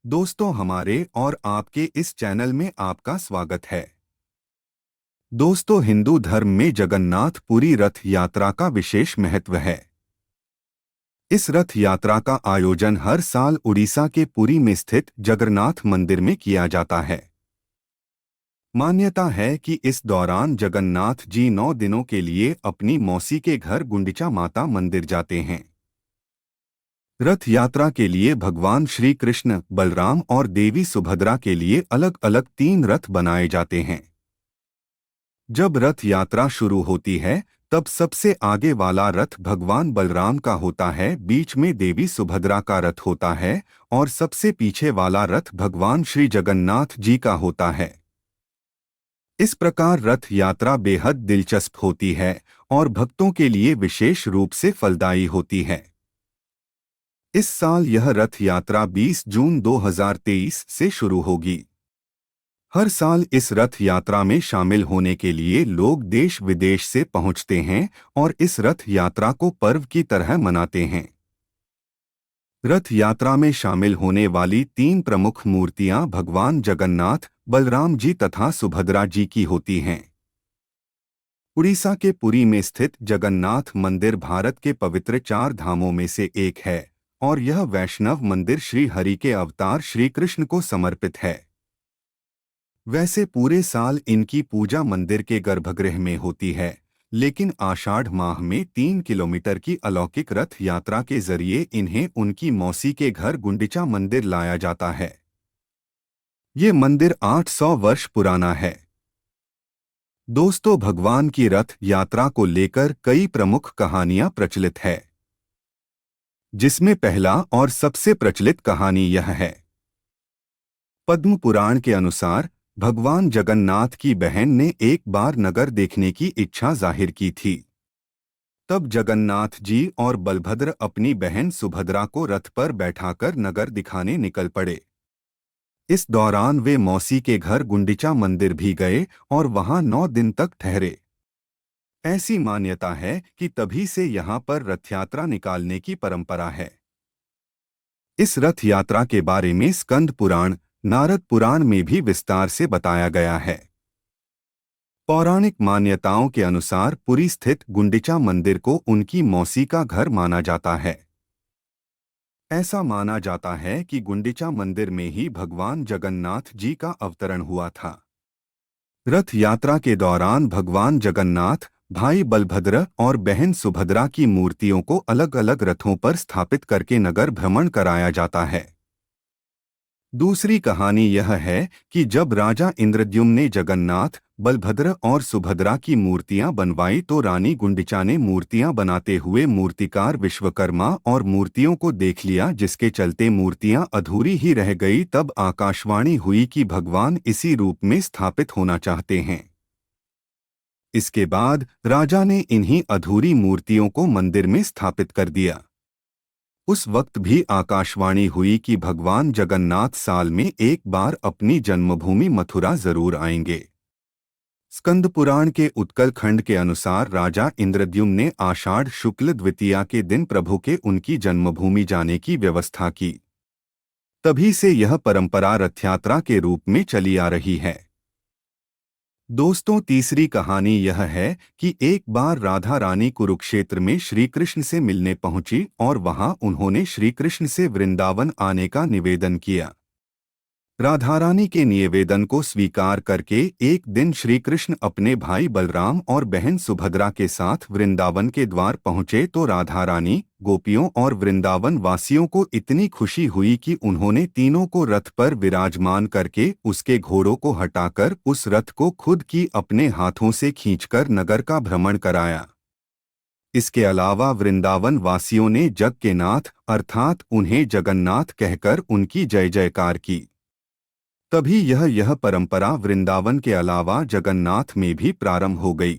दोस्तों, हमारे और आपके इस चैनल में आपका स्वागत है। दोस्तों, हिंदू धर्म में जगन्नाथ पुरी रथ यात्रा का विशेष महत्व है। इस रथ यात्रा का आयोजन हर साल उड़ीसा के पुरी में स्थित जगन्नाथ मंदिर में किया जाता है। मान्यता है कि इस दौरान जगन्नाथ जी 9 दिनों के लिए अपनी मौसी के घर गुंडिचा माता मंदिर जाते हैं। रथ यात्रा के लिए भगवान श्री कृष्ण, बलराम और देवी सुभद्रा के लिए अलग अलग 3 रथ बनाए जाते हैं। जब रथ यात्रा शुरू होती है, तब सबसे आगे वाला रथ भगवान बलराम का होता है, बीच में देवी सुभद्रा का रथ होता है और सबसे पीछे वाला रथ भगवान श्री जगन्नाथ जी का होता है। इस प्रकार रथ यात्रा बेहद दिलचस्प होती है और भक्तों के लिए विशेष रूप से फलदायी होती है। इस साल यह रथ यात्रा 20 जून 2023 से शुरू होगी। हर साल इस रथ यात्रा में शामिल होने के लिए लोग देश विदेश से पहुंचते हैं और इस रथ यात्रा को पर्व की तरह मनाते हैं। रथ यात्रा में शामिल होने वाली 3 प्रमुख मूर्तियां भगवान जगन्नाथ, बलराम जी तथा सुभद्रा जी की होती हैं। उड़ीसा के पुरी में स्थित जगन्नाथ मंदिर भारत के पवित्र 4 धामों में से एक है और यह वैष्णव मंदिर श्री हरि के अवतार श्री कृष्ण को समर्पित है। वैसे पूरे साल इनकी पूजा मंदिर के गर्भगृह में होती है, लेकिन आषाढ़ माह में 3 किलोमीटर की अलौकिक रथ यात्रा के जरिए इन्हें उनकी मौसी के घर गुंडिचा मंदिर लाया जाता है। ये मंदिर 800 वर्ष पुराना है। दोस्तों, भगवान की रथ यात्रा को लेकर कई प्रमुख कहानियां प्रचलित है, जिसमें पहला और सबसे प्रचलित कहानी यह है। पद्म पुराण के अनुसार भगवान जगन्नाथ की बहन ने एक बार नगर देखने की इच्छा जाहिर की थी। तब जगन्नाथ जी और बलभद्र अपनी बहन सुभद्रा को रथ पर बैठाकर नगर दिखाने निकल पड़े। इस दौरान वे मौसी के घर गुंडिचा मंदिर भी गए और वहां 9 दिन तक ठहरे। ऐसी मान्यता है कि तभी से यहाँ पर रथ यात्रा निकालने की परंपरा है। इस रथ यात्रा के बारे में स्कंद पुराण, नारद पुराण में भी विस्तार से बताया गया है। पौराणिक मान्यताओं के अनुसार पुरी स्थित गुंडिचा मंदिर को उनकी मौसी का घर माना जाता है। ऐसा माना जाता है कि गुंडिचा मंदिर में ही भगवान जगन्नाथ जी का अवतरण हुआ था। रथ यात्रा के दौरान भगवान जगन्नाथ, भाई बलभद्र और बहन सुभद्रा की मूर्तियों को अलग अलग रथों पर स्थापित करके नगर भ्रमण कराया जाता है। दूसरी कहानी यह है कि जब राजा इंद्रद्युम्न ने जगन्नाथ, बलभद्र और सुभद्रा की मूर्तियां बनवाई तो रानी गुंडिचा ने मूर्तियां बनाते हुए मूर्तिकार विश्वकर्मा और मूर्तियों को देख लिया, जिसके चलते मूर्तियां अधूरी ही रह गई। तब आकाशवाणी हुई कि भगवान इसी रूप में स्थापित होना चाहते हैं। इसके बाद राजा ने इन्हीं अधूरी मूर्तियों को मंदिर में स्थापित कर दिया। उस वक्त भी आकाशवाणी हुई कि भगवान जगन्नाथ साल में एक बार अपनी जन्मभूमि मथुरा जरूर आएंगे। स्कंद पुराण के उत्कल खंड के अनुसार राजा इंद्रद्युम्न ने आषाढ़ शुक्ल द्वितीया के दिन प्रभु के उनकी जन्मभूमि जाने की व्यवस्था की। तभी से यह परंपरा रथयात्रा के रूप में चली आ रही है। दोस्तों, तीसरी कहानी यह है कि एक बार राधा रानी कुरुक्षेत्र में श्री कृष्ण से मिलने पहुंची और वहां उन्होंने श्री कृष्ण से वृंदावन आने का निवेदन किया। राधा रानी के निवेदन को स्वीकार करके एक दिन श्री कृष्ण अपने भाई बलराम और बहन सुभद्रा के साथ वृंदावन के द्वार पहुंचे तो राधा रानी, गोपियों और वृंदावन वासियों को इतनी खुशी हुई कि उन्होंने तीनों को रथ पर विराजमान करके उसके घोड़ों को हटाकर उस रथ को खुद की अपने हाथों से खींचकर नगर का भ्रमण कराया। इसके अलावा वृंदावन वासियों ने जग के नाथ अर्थात उन्हें जगन्नाथ कहकर उनकी जय जयकार की। तभी यह परंपरा वृंदावन के अलावा जगन्नाथ में भी प्रारंभ हो गई।